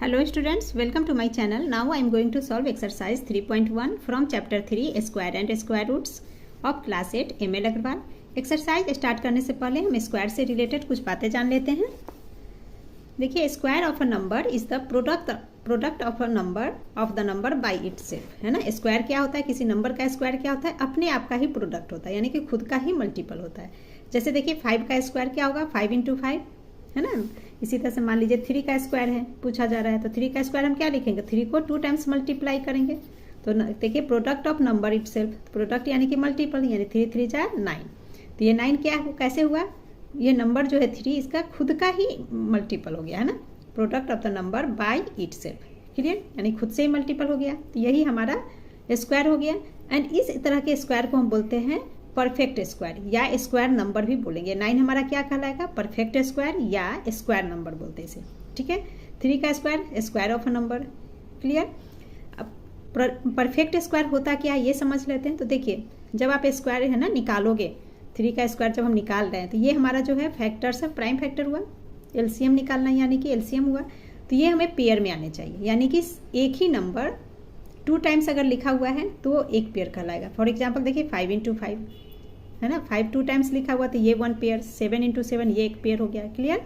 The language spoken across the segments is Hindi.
Hello students, welcome to my channel. Now I am going to solve exercise 3.1 from chapter 3 square and square roots of class 8 ML Agarwal. Exercise start करने से पहले हम स्क्वायर से रिलेटेड कुछ बातें जान लेते हैं। देखिए, square of a number is the product of the number by itself, है ना। स्क्वायर क्या होता है, किसी नंबर का स्क्वायर क्या होता है, अपने आप का ही प्रोडक्ट होता है, यानी कि खुद का ही मल्टीपल होता है। जैसे देखिए 5 का स्क्वायर क्या होगा, 5 × 5, है ना। इसी तरह से मान लीजिए 3 का स्क्वायर है, पूछा जा रहा है, तो 3 का स्क्वायर हम क्या लिखेंगे, 3 को 2 टाइम्स मल्टीप्लाई करेंगे। तो देखिए product of number itself, product यानी कि मल्टीपल, यानी 3 3 4 9। तो ये 9 क्या कैसे हुआ, ये नंबर जो है 3 इसका खुद का ही मल्टीपल हो गया, है ना। Product of the number by itself, clear, यानी खुद से ही मल्टीपल हो गया। तो यही हमारा स्क्वायर हो गया। एंड इस तरह के स्क्वायर को हम बोलते हैं परफेक्ट स्क्वायर या स्क्वायर नंबर भी बोलेंगे। 9 हमारा क्या कहलाएगा, परफेक्ट स्क्वायर या स्क्वायर नंबर बोलते हैं इसे, ठीक है। 3 का square, square of a number, clear. अब परफेक्ट स्क्वायर होता क्या है ये समझ लेते हैं। तो देखिए जब आप स्क्वायर है ना निकालोगे, 3 का स्क्वायर जब हम निकाल रहे हैं तो ये हमारा जो है फैक्टर्स है, प्राइम फैक्टर हुआ, एलसीएम निकालना यानी कि एलसीएम हुआ। तो ये हमें पेयर में आने चाहिए, यानी कि एक ही नंबर 2 टाइम्स अगर लिखा हुआ है तो एक पेयर कहलाएगा। फॉर एग्जाम्पल देखिए 5 × 5, है ना, 5 2 टाइम्स लिखा हुआ तो ये 1 पेयर, 7 × 7 ये एक पेयर हो गया, क्लियर।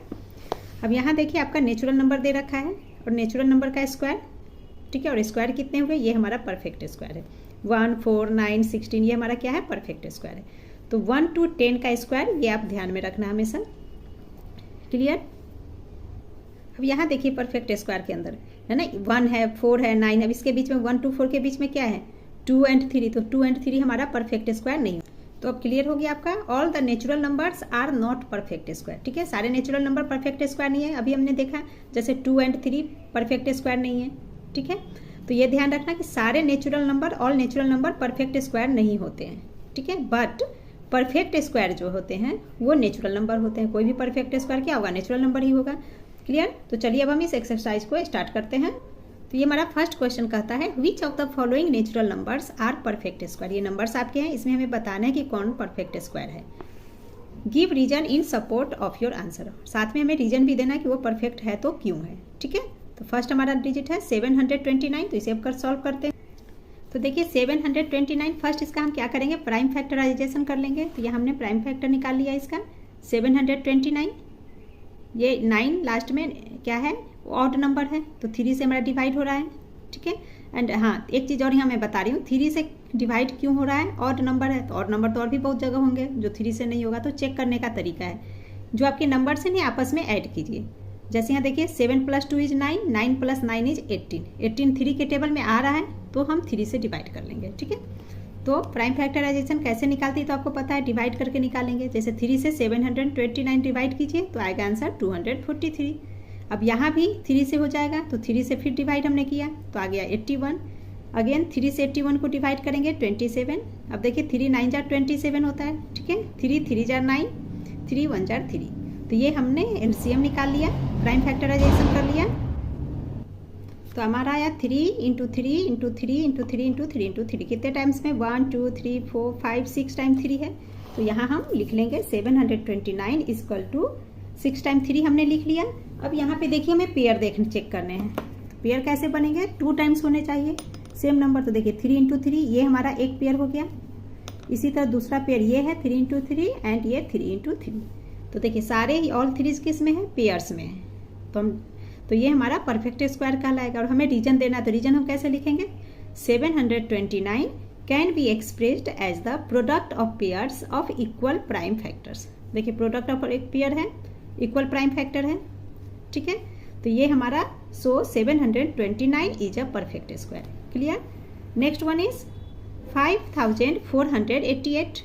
अब यहाँ देखिए आपका नेचुरल नंबर दे रखा है और नेचुरल नंबर का स्क्वायर, ठीक है, और स्क्वायर कितने हुए, ये हमारा परफेक्ट स्क्वायर है। 1 4 9 16 ये हमारा क्या है, परफेक्ट स्क्वायर है। तो 1 to 10 का स्क्वायर ये आप ध्यान में रखना हमेशा, क्लियर। अब यहाँ देखिए परफेक्ट स्क्वायर के अंदर है ना 1 है, 4 है, 9 है, इसके बीच में 1 to 4 के बीच में क्या है 2 and 3, तो 2 and 3 हमारा परफेक्ट स्क्वायर नहीं। तो अब क्लियर हो गया आपका, all the natural numbers are not perfect square, ठीक है। सारे नेचुरल नंबर परफेक्ट स्क्वायर नहीं है, अभी हमने देखा जैसे 2 and 3 परफेक्ट स्क्वायर नहीं है, ठीक है। तो ये ध्यान रखना कि सारे natural number, all natural number perfect square नहीं होते हैं, ठीक है। बट परफेक्ट स्क्वायर जो होते हैं वो नेचुरल नंबर होते हैं। कोई भी परफेक्ट स्क्वायर क्या होगा, नेचुरल नंबर ही होगा, क्लियर। तो चलिए अब हम इस एक्सरसाइज को स्टार्ट करते हैं। तो ये हमारा फर्स्ट क्वेश्चन कहता है which of the following natural numbers are perfect square. ये नंबर्स आपके हैं, इसमें हमें बताना है कि कौन परफेक्ट स्क्वायर है। Give reason in support of your answer, साथ में हमें रीजन भी देना है कि वो परफेक्ट है तो क्यों है, ठीक है। तो फर्स्ट हमारा डिजिट है 729, तो इसे अब कर सॉल्व करते हैं। तो देखिए 729, फर्स्ट इसका हम क्या करेंगे, प्राइम फैक्टराइजेशन कर लेंगे। तो यहाँ हमने प्राइम फैक्टर निकाल लिया इसका 729, ये 9 लास्ट में क्या है, ऑड नंबर है, तो 3 से हमारा डिवाइड हो रहा है, ठीक है। एंड हाँ एक चीज़ और यहाँ मैं बता रही हूँ, 3 से डिवाइड क्यों हो रहा है, ऑड नंबर है, तो ऑड नंबर तो और भी बहुत जगह होंगे जो 3 से नहीं होगा। तो चेक करने का तरीका है, जो आपके नंबर से नहीं आपस में ऐड कीजिए। जैसे यहाँ देखिए 7 + 2 = 9, 9 + 9 = 18, 18 3 के टेबल में आ रहा है तो हम 3 से डिवाइड कर लेंगे, ठीक है। तो प्राइम फैक्टराइजेशन कैसे निकालती है तो आपको पता है, डिवाइड करके निकालेंगे। जैसे 3 से 729 डिवाइड कीजिए तो आएगा आंसर 243। अब यहाँ भी 3 से हो जाएगा, तो 3 से फिर डिवाइड हमने किया तो आ गया 81। अगेन 3 से 81 को डिवाइड करेंगे 27। अब देखिए 3 9 = 27 होता है, ठीक है। 3 3 = 9, 3 1 = 3। तो ये हमने एलसीएम निकाल लिया, प्राइम फैक्टराइजेशन कर लिया। तो हमारा आया 3 × 3 × 3 × 3 × 3 × 3, कितने टाइम्स में 1 2 3 4 5 6 टाइम 3 है। तो यहाँ हम लिख लेंगे 729 = 6 टाइम 3 हमने लिख लिया। अब यहाँ पे देखिए हमें पेयर चेक करने हैं। तो पेयर कैसे बनेंगे, 2 टाइम्स होने चाहिए सेम नंबर। तो देखिए 3 × 3 ये हमारा एक पेयर हो गया। इसी तरह दूसरा पेयर ये है 3 × 3 एंड ये 3 × 3। तो देखिए सारे ऑल 3 किस में है, पेयर्स में है। तो ये हमारा परफेक्ट स्क्वायर कहलाएगा। और हमें रीजन देना है, तो रीजन हम कैसे लिखेंगे, 729 can be expressed as the product of pairs of equal prime factors. देखिए प्रोडक्ट ऑफ एक पेयर है, इक्वल प्राइम फैक्टर है, ठीक है। तो ये हमारा 729 is a perfect square, clear. Next one is 5488।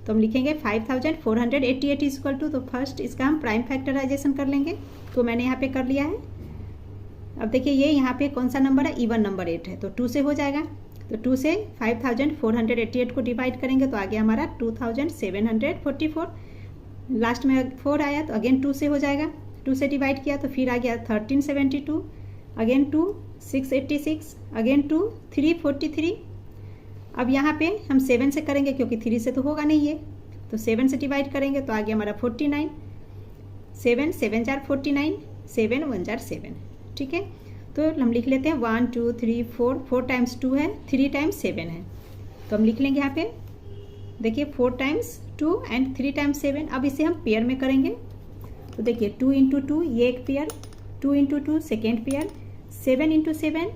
तो हम लिखेंगे 5488 इक्वल टू, तो फर्स्ट इसका हम प्राइम फैक्टराइजेशन कर लेंगे। तो मैंने यहाँ पे कर लिया है। अब देखिए ये यहाँ पे कौन सा नंबर है, इवन नंबर 8 है, तो 2 से हो जाएगा। तो 2 से 5488 को डिवाइड करेंगे तो आ गया हमारा 2744। लास्ट में 4 आया तो अगेन 2 से हो जाएगा, 2 से डिवाइड किया तो फिर आ गया 1372, अगेन 2 686, अगेन 2 343। अब यहाँ पे हम 7 से करेंगे क्योंकि 3 से तो होगा नहीं ये, तो 7 से डिवाइड करेंगे तो आ गया हमारा 49। 7 7 = 49, 7 1 = 7, ठीक है, तो हम लिख लेते हैं 1 2 3 4, 4 टाइम्स 2 है, 3 टाइम्स 7 है, तो हम लिख लेंगे यहाँ पे देखिए 4 टाइम्स 2 एंड 3 टाइम्स 7। अब इसे हम पेयर में करेंगे, तो देखिए 2 इंटू 2 ये एक pair, 2 into 2 second pair, 7 into 7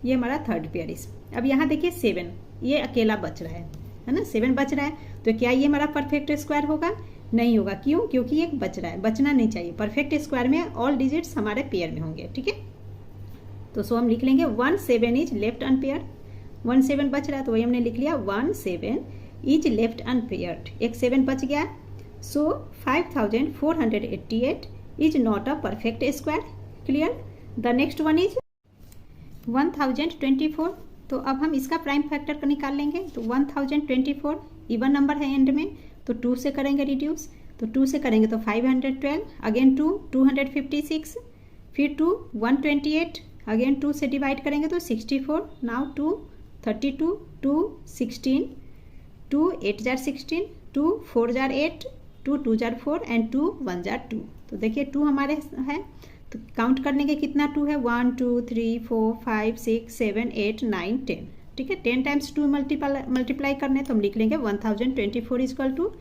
ये हमारा थर्ड पेयर। इस अब यहाँ देखिए 7 ये अकेला बच रहा है ना, 7 बच रहा है, तो क्या ये हमारा परफेक्ट स्क्वायर होगा? नहीं होगा। क्यों? क्योंकि ये बच रहा है, बचना नहीं चाहिए। परफेक्ट स्क्वायर में ऑल डिजिट्स हमारे पेयर में होंगे, ठीक है। तो सो हम लिख लेंगे 1 7 इज लेफ्ट अनपेयर्ड, 1 7 बच रहा है तो वही हमने लिख लिया 1 7 इज लेफ्ट अनपेयर्ड, एक 7 बच गया, सो 5488 is not a perfect square. Clear? The next one is 1024, तो अब हम इसका प्राइम फैक्टर निकाल लेंगे। तो 1024 इवन नंबर है एंड में, तो 2 से करेंगे रिड्यूस, तो 2 से करेंगे तो 512, अगेन 2 256, फिर 2 128, अगेन 2 से डिवाइड करेंगे तो 64, now 2 32, 2 16, 2 8 jar 16, 2 4 jar 8, 2 2 jar 4 and 2 1 jar 2। तो देखिए 2 हमारे है, तो काउंट करने के कितना 2 है, 1 2 3 4 5 6 7 8 9 10, ठीक है। 10 टाइम्स 2 मल्टीप्लाई करने, तो हम लिख लेंगे 1024 इक्वल टू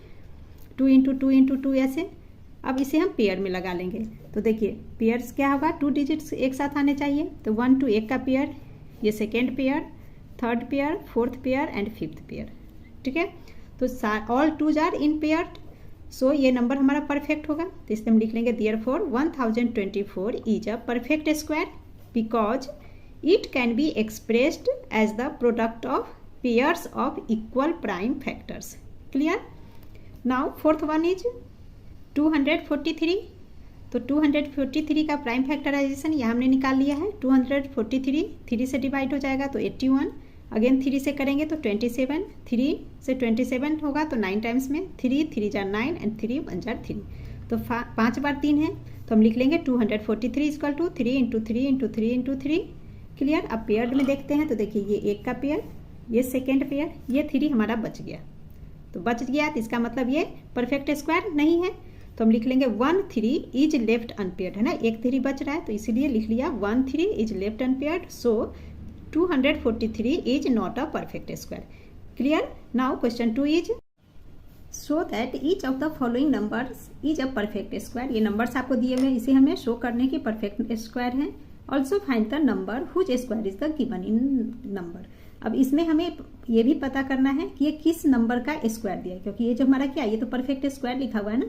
2 इंटू 2 इंटू 2 ऐसे। अब इसे हम पेयर में लगा लेंगे, तो देखिए पेयर्स क्या होगा, 2 डिजिट्स एक साथ आने चाहिए, तो 1 2 एक का पेयर, ये second pair, third pair, fourth pair and fifth pair, ठीक है। तो ऑल 2 आर इन पेयर, सो ये नंबर हमारा परफेक्ट होगा, तो इसमें हम लिख लेंगे therefore 1024 is a perfect square because it can be expressed as the product of pairs of equal prime factors. Clear? Now fourth one is 243, तो 243 का प्राइम फैक्टराइजेशन यहाँ हमने निकाल लिया है। 243 3 से डिवाइड हो जाएगा तो 81, अगेन 3 से करेंगे तो 27, 3 से 27 होगा तो 9 टाइम्स में, 3 3 जार 9 एंड 3 1 जार 3, तो 5 बार 3 है, तो हम लिख लेंगे 243 equal to 3 into 3 into 3 into 3। Clear? अब पेयर में देखते हैं, तो देखिए ये एक का पेयर, ये सेकेंड पेयर, ये 3 हमारा बच गया, तो बच गया तो इसका मतलब ये परफेक्ट स्क्वायर नहीं है, तो हम लिख लेंगे 1 3 इज लेफ्ट अनपेयर्ड, है ना, एक 3 बच रहा है तो इसीलिए लिख लिया 1 3 is left unpaired, so 243 is not a perfect square. Clear? Now question 2 is so that each of the following numbers is a perfect square. ये नंबर्स आपको दिए हुए, इसे हमें शो करने की परफेक्ट स्क्वायर है। Also find the number whose square is the given in number. अब इसमें हमें ये भी पता करना है कि ये किस नंबर का स्क्वायर दिया है, क्योंकि ये जो हमारा क्या, ये तो परफेक्ट स्क्वायर लिखा हुआ है ना,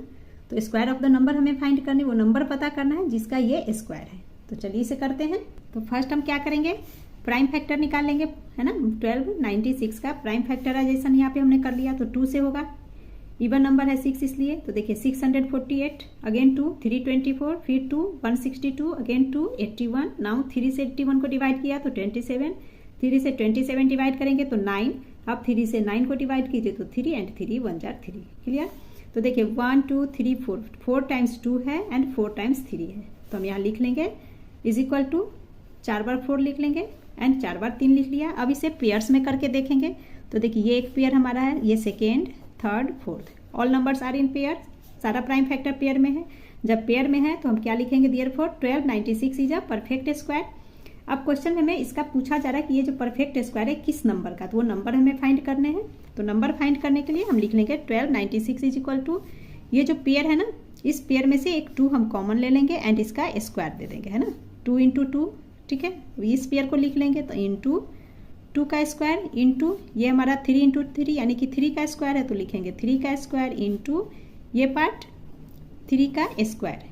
तो स्क्वायर ऑफ द नंबर हमें फाइंड करने, वो नंबर पता करना है जिसका ये स्क्वायर है। तो चलिए इसे करते हैं। तो फर्स्ट हम क्या करेंगे, प्राइम फैक्टर निकाल लेंगे, है ना। 1296 का प्राइम फैक्टराइजेशन यहाँ पे हमने कर लिया, तो 2 से होगा, इवन नंबर है 6 इसलिए, तो देखिए 648, अगेन 2 324, फिर 2 162, अगेन 2 81, नाउ 3 से 81 को डिवाइड किया तो 27, 3 से 27 डिवाइड करेंगे तो 9, अब 3 से 9 को डिवाइड कीजिए तो 3 एंड 3 1 जार 3। क्लियर? तो देखिए 1 2 3 4, 4 टाइम्स 2 है एंड 4 टाइम्स 3 है, तो हम यहाँ लिख लेंगे इज इक्वल टू 4 बार 4 लिख लेंगे एंड 4 बार 3 लिख लिया। अब इसे पेयर्स में करके देखेंगे, तो देखिए ये एक पेयर हमारा है, ये second third fourth, all numbers are in pair, सारा प्राइम फैक्टर पेयर में है। जब पेयर में है तो हम क्या लिखेंगे, therefore 1296 is a perfect square. अब क्वेश्चन में इसका पूछा जा रहा है कि ये जो परफेक्ट स्क्वायर है किस नंबर का, तो वो नंबर हमें फाइंड करने हैं। तो नंबर फाइंड करने के लिए हम लिख लेंगे 1296 इज इक्वल टू, ये जो पेयर है ना, इस पेयर में से एक 2 हम कॉमन ले लेंगे एंड इसका स्क्वायर दे देंगे, है ना, 2 इंटू 2, ठीक है। इस पेयर को लिख लेंगे तो इंटू 2 का स्क्वायर इंटू ये हमारा 3 इंटू 3 यानी कि 3 का स्क्वायर है, तो लिखेंगे 3 का स्क्वायर इंटू ये पार्ट 3 का स्क्वायर।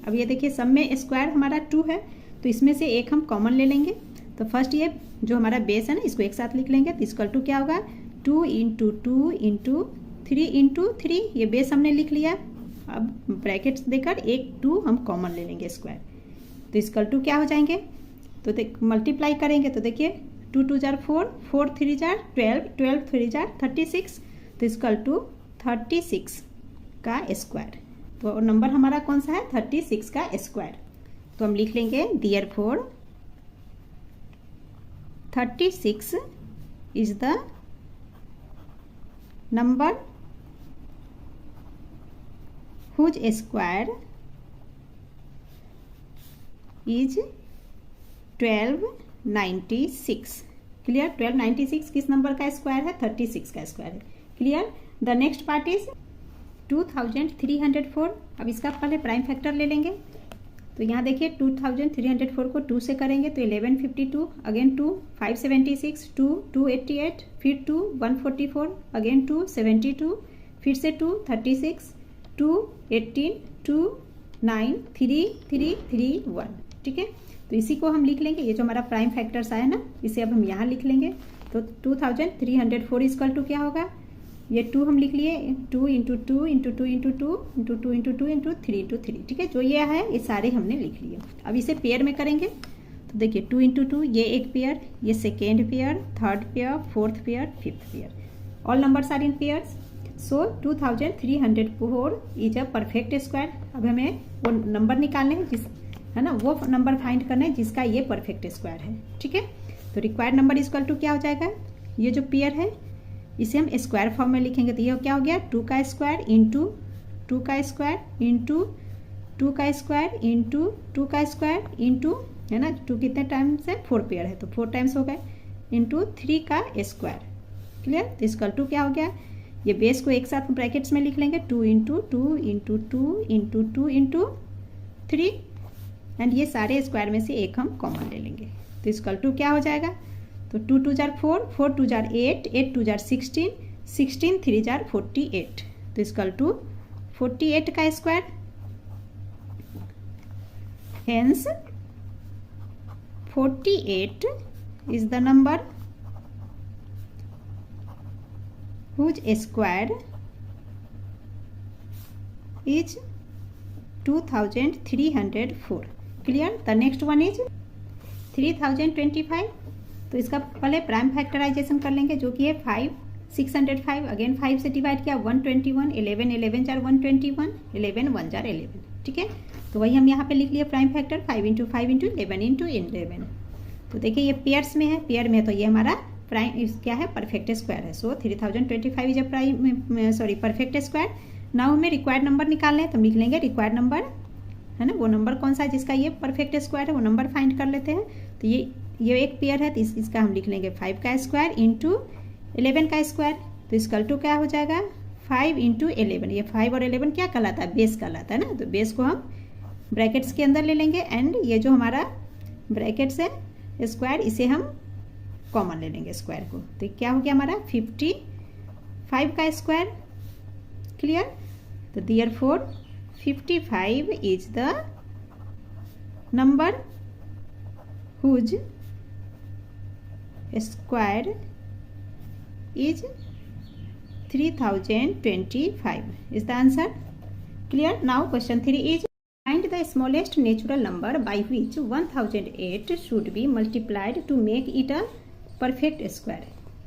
अब ये देखिए सब में स्क्वायर हमारा 2 है, तो इसमें से एक हम कॉमन ले लेंगे। तो फर्स्ट ये जो हमारा बेस है ना, इसको एक साथ लिख लेंगे, तो इक्वल टू क्या होगा 2 इंटू 2 इंटू 3 इंटू 3, ये बेस हमने लिख लिया। अब ब्रैकेट्स देकर एक 2 हम कॉमन ले लेंगे स्क्वायर, तो इक्वल टू क्या हो जाएंगे, तो मल्टीप्लाई करेंगे तो देखिए 2 2 जार 4, 4 3 जार 12, 12 3 जार 36, तो इक्वल टू 36 का स्क्वायर। तो नंबर हमारा कौन सा है, 36 का स्क्वायर। तो हम लिख लेंगे therefore 36 is the number whose square is 1296। Clear? 1296 किस नंबर का स्क्वायर है? 36 का स्क्वायर है। Clear? The next part is 2304। अब इसका पहले प्राइम फैक्टर ले लेंगे। तो यहाँ देखिए 2304 को 2 से करेंगे तो 1152, अगेन 2 576, 2 288, फिर 2 144, अगेन 2 72, फिर से 2 36, 2 18, 2 9 3 3 3 1। ठीक है, तो इसी को हम लिख लेंगे। ये जो हमारा प्राइम फैक्टर्स आया ना, इसे अब हम यहाँ लिख लेंगे। तो 2304 इक्वल टू क्या होगा? ये 2 हम लिख लिए, 2 into 2 into 2 into 2 into 2 into 2 into 3 into 3। ठीक है, जो ये है ये सारे हमने लिख लिए। अब इसे पेयर में करेंगे तो देखिए 2 इंटू 2 ये एक पेयर, ये second pair, third pair, fourth pair, fifth pair. All numbers are in pairs. So 2304 is a perfect square. अब हमें वो नंबर निकालने हैं जिस है ना, वो नंबर फाइंड करना है जिसका ये परफेक्ट स्क्वायर है। ठीक है, तो रिक्वायर्ड नंबर इक्वल टू क्या हो जाएगा? ये जो पेयर है इसे हम स्क्वायर फॉर्म में लिखेंगे तो ये क्या हो गया? 2 का स्क्वायर इंटू 2 का स्क्वायर इंटू 2 का स्क्वायर इंटू 2 का स्क्वायर इंटू, है ना, 2 कितने टाइम्स है? 4 पेयर है तो 4 टाइम्स हो गए, इंटू 3 का स्क्वायर। क्लियर? तो इक्वल टू क्या हो गया? ये बेस को एक साथ ब्रैकेट्स में लिख लेंगे, 2 into 2 into 2 into 2 into 3, and ये सारे स्क्वायर में से एक हम कॉमन ले लेंगे। तो इक्वल टू क्या हो जाएगा? तो 2 2 जार 4, 4 2 जार 8, 8 2 जार 16, 16 3 जार 48। तो इक्वल टू 48 का square. Hence 48 is the number whose square is 2304। Clear? The next one is 3025। तो इसका पहले प्राइम फैक्टराइजेशन कर लेंगे जो कि है 5 605, अगेन 5 से डिवाइड किया 121, 11 11 जार 121, 11 1 जार 11। ठीक है, तो वही हम यहाँ पे लिख लिए prime factor 5 into 5 into 11 into 11। तो देखिए ये पेयर्स में है, पेयर में है तो ये हमारा प्राइम क्या है? परफेक्ट स्क्वायर है। सो 3025 is a prime perfect square. Now हमें रिक्वायर्ड नंबर निकालना है तो हम लिख लेंगे रिक्वायर्ड नंबर, है ना, वो नंबर कौन सा है जिसका ये परफेक्ट स्क्वायर है, वो नंबर फाइंड कर लेते हैं। तो ये एक पेयर है तो इसका हम लिख लेंगे 5 का स्क्वायर इंटू 11 का स्क्वायर। तो इक्वल टू क्या हो जाएगा? 5 इंटू 11। ये 5 और 11 क्या कहलाता है? बेस कहलाता है ना। तो बेस को हम ब्रैकेट्स के अंदर ले लेंगे, एंड ये जो हमारा ब्रैकेट्स है स्क्वायर, इसे हम कॉमन ले लेंगे स्क्वायर को। तो क्या हो गया हमारा? 55 का स्क्वायर। क्लियर? तो therefore 55 is the number whose square is 3025 is the answer. Clear? Now question 3 is find the smallest natural number by which 1008 should be multiplied to make it a perfect square.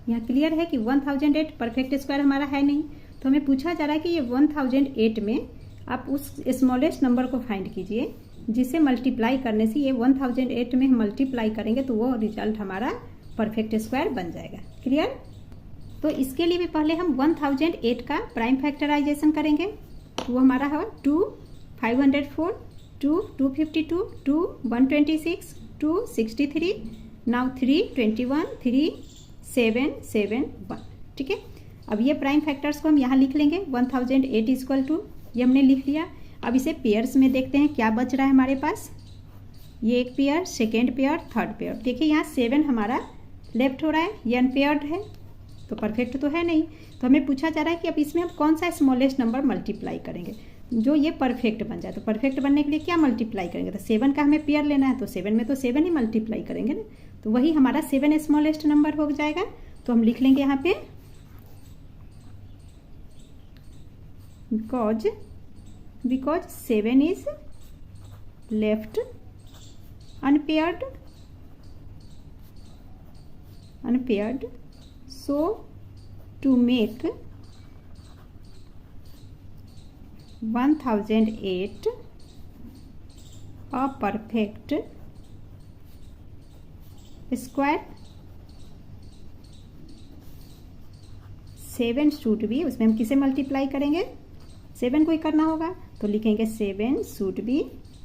यहाँ क्लियर है कि 1008 परफेक्ट स्क्वायर हमारा है नहीं, तो हमें पूछा जा रहा है कि ये 1008 में आप उस स्मॉलेस्ट नंबर को फाइंड कीजिए जिसे मल्टीप्लाई करने से ये 1008 में हम मल्टीप्लाई करेंगे तो वो रिजल्ट हमारा परफेक्ट स्क्वायर बन जाएगा। क्लियर? तो इसके लिए भी पहले हम 1008 का प्राइम फैक्टराइजेशन करेंगे। तो वो हमारा है 2 504, 2 252, 2 126, 2 63, नाउ 3 21, 3 7 7 1। ठीक है, अब ये प्राइम फैक्टर्स को हम यहाँ लिख लेंगे। 1008 इक्वल टू ये हमने लिख लिया। अब इसे पेयर्स में देखते हैं क्या बच रहा है हमारे पास। ये एक pair, second pair, third pair. देखिए यहाँ 7 हमारा लेफ्ट हो रहा है, ये अनपेयर्ड है तो परफेक्ट तो है नहीं। तो हमें पूछा जा रहा है कि अब इसमें हम कौन सा स्मॉलेस्ट नंबर मल्टीप्लाई करेंगे जो ये परफेक्ट बन जाए। तो परफेक्ट बनने के लिए क्या मल्टीप्लाई करेंगे? तो 7 का हमें पेयर लेना है तो 7 में तो 7 ही मल्टीप्लाई करेंगे ना, तो वही हमारा 7 स्मॉलेस्ट नंबर हो जाएगा। तो हम लिख लेंगे यहाँ पे because 7 is left unpaired, so to make 1008 a perfect square, 7 should be, उसमें हम किसे मल्टीप्लाई करेंगे? 7 को ही करना होगा तो लिखेंगे 7 should be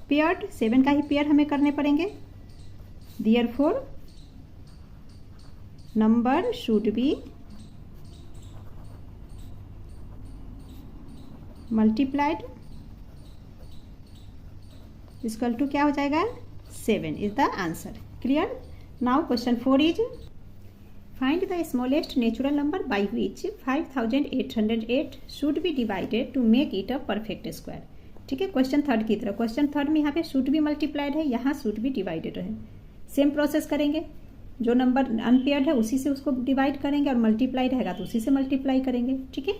paired। 7 का ही पेयर हमें करने पड़ेंगे। Therefore, number should be multiplied equal to क्या हो जाएगा 7 is the answer. Clear. Now question 4 is find the smallest natural number by which 5808 should be divided to make it a perfect square. ठीक है. क्वेश्चन थर्ड की तरह. क्वेश्चन थर्ड में यहाँ पे शुड बी मल्टीप्लाइड है, यहाँ शुड बी डिवाइडेड है. सेम प्रोसेस करेंगे. जो नंबर अनपेयर्ड है उसी से उसको डिवाइड करेंगे और मल्टीप्लाइड रहेगा तो उसी से मल्टीप्लाई करेंगे. ठीक है.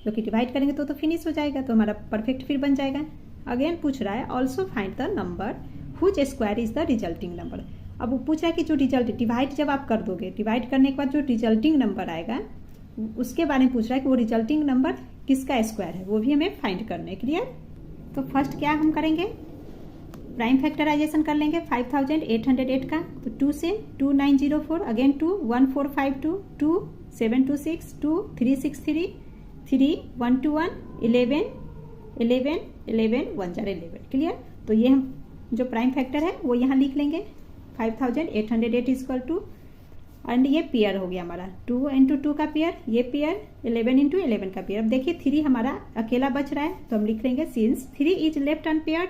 क्योंकि डिवाइड करेंगे तो फिनिश हो जाएगा, तो हमारा परफेक्ट फिर बन जाएगा. अगेन पूछ रहा है also find the number हुच square is the resulting number. अब वो पूछ रहा है कि जो रिजल्ट डिवाइड जब आप कर दोगे, डिवाइड करने के बाद जो रिजल्टिंग नंबर आएगा उसके बारे में पूछ रहा है कि वो रिजल्टिंग नंबर किसका स्क्वायर है, वो भी हमें फाइंड करना है. क्लियर. तो फर्स्ट क्या हम करेंगे, प्राइम फैक्टराइजेशन कर लेंगे 5808 का. तो 2 से 2904, अगेन 2 1452, 2 726, 2 363, 3 121, 11 11 11 1 जार 11. क्लियर. तो ये हम जो प्राइम फैक्टर है वो यहाँ लिख लेंगे 5808 इक्वल टू, एंड ये पेयर हो गया हमारा 2 इंटू 2 का पेयर, ये पेयर 11 इंटू 11 का पेयर. अब देखिए 3 हमारा अकेला बच रहा है तो हम लिख लेंगे since 3 is left unpaired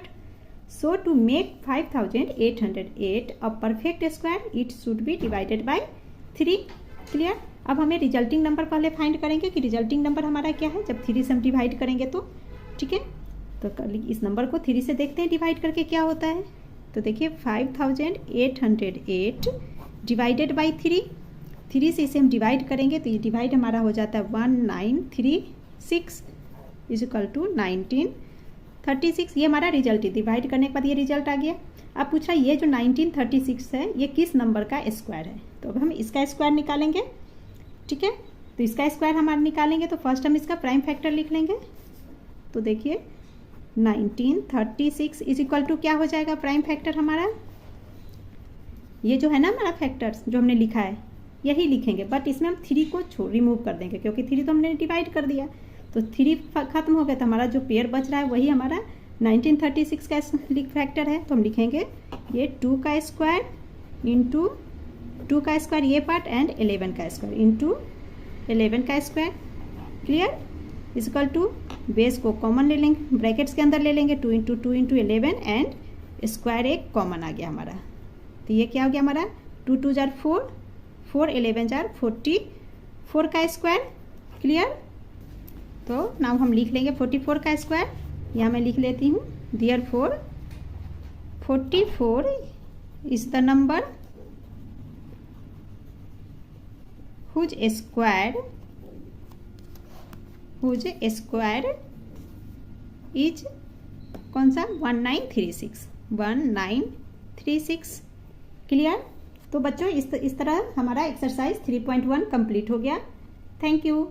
so to make 5808 a perfect square it should be divided by 3. Clear. अब हमें रिजल्टिंग नंबर पहले फाइंड करेंगे कि रिजल्टिंग नंबर हमारा क्या है जब 3 से हम डिवाइड करेंगे तो. ठीक है. तो इस नंबर को 3 से देखते हैं डिवाइड करके क्या होता है. तो देखिए 5808 डिवाइडेड बाई 3 से इसे हम डिवाइड करेंगे तो ये डिवाइड हमारा हो जाता है 1936 इज इक्वल टू 1936. ये हमारा रिजल्ट है. डिवाइड करने के बाद ये रिजल्ट आ गया. अब पूछा ये जो 1936 है ये किस नंबर का स्क्वायर है. तो अब हम इसका स्क्वायर निकालेंगे. ठीक है. तो इसका स्क्वायर हमारा निकालेंगे तो फर्स्ट हम इसका प्राइम फैक्टर लिख लेंगे. तो देखिए 1936 इज इक्वल टू क्या हो जाएगा प्राइम फैक्टर हमारा, ये जो है ना हमारा फैक्टर्स जो हमने लिखा है यही लिखेंगे, बट इसमें हम 3 को रिमूव कर देंगे क्योंकि 3 तो हमने डिवाइड कर दिया. तो 3 खत्म हो गया तो हमारा जो पेयर बच रहा है वही हमारा 1936 का फैक्टर है. तो हम लिखेंगे ये 2 का स्क्वायर इंटू 2 का स्क्वायर ये पार्ट एंड 11 का स्क्वायर इंटू 11 का square. Clear. Equal to base को कॉमन ले लेंगे, ब्रैकेट्स के अंदर ले लेंगे 2 इंटू 2 इंटू 11 एंड स्क्वायर एक कॉमन आ गया हमारा. तो ये क्या हो गया हमारा 2 2 जार 4, 4 11 जार 44 का स्क्वायर. क्लियर. तो नाउ हम लिख लेंगे 44 का स्क्वायर. यहाँ मैं लिख लेती हूँ therefore 44 is the number whose square is कौन सा 1936. क्लियर. तो बच्चों इस तरह हमारा एक्सरसाइज 3.1 कंप्लीट हो गया. Thank you.